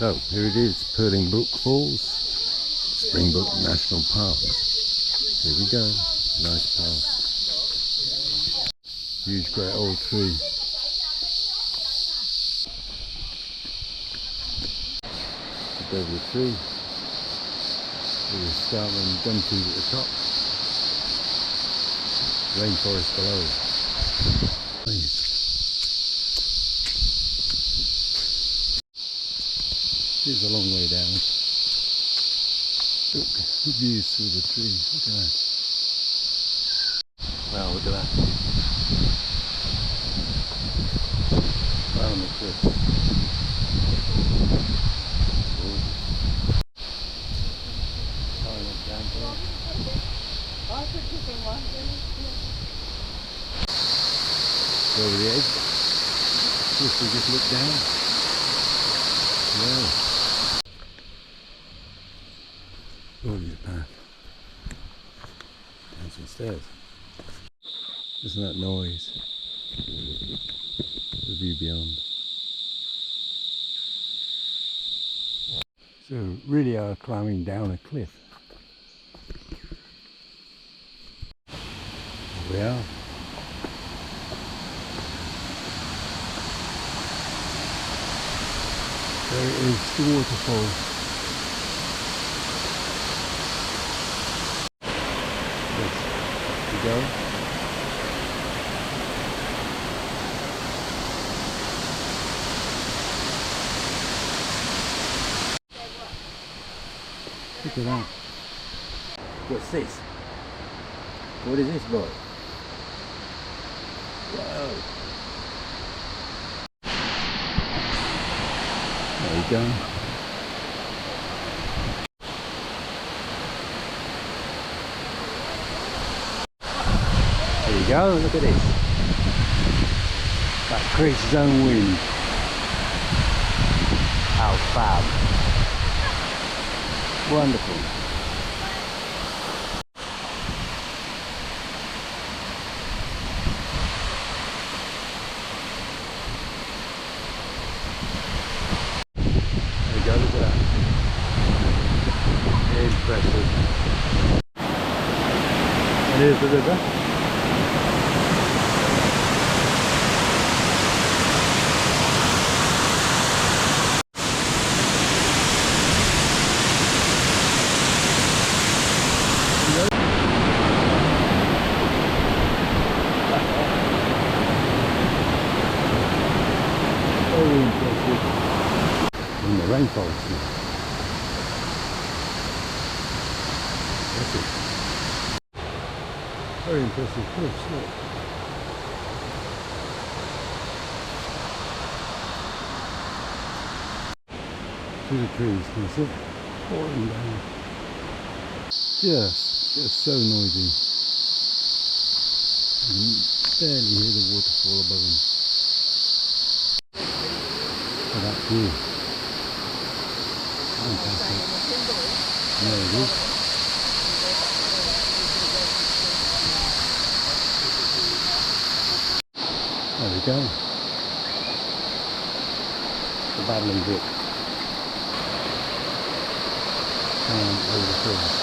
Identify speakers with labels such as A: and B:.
A: So here it is, Purling Brook Falls, Springbrook National Park. Here we go, nice path. Huge great old tree. Look over the tree. There's a startling gum trees at the top. Rainforest below. Here's a long way down. Look, the views through the tree. Look at that. Wow, look at that. Right on the cliff. Over the edge. Just look down. Wow. Gorgeous path. Down some stairs. Listen to that noise. The view beyond. So really are climbing down a cliff. Here we are. There is the waterfall. Yes, we go. Look at that. What's this? What is this, boy? Whoa. There you go. There you go, look at this. That creates its own wind. How fab. Wonderful. Look at that. Impressive. And here's the river. Very impressive. In the rainforest now. Very impressive cliffs, look. Through the trees, can you see it? Pouring down. Just so noisy. You can barely hear the waterfall above them. Look at that view. Fantastic. There it is. There we go. The battling brook. And over the hill.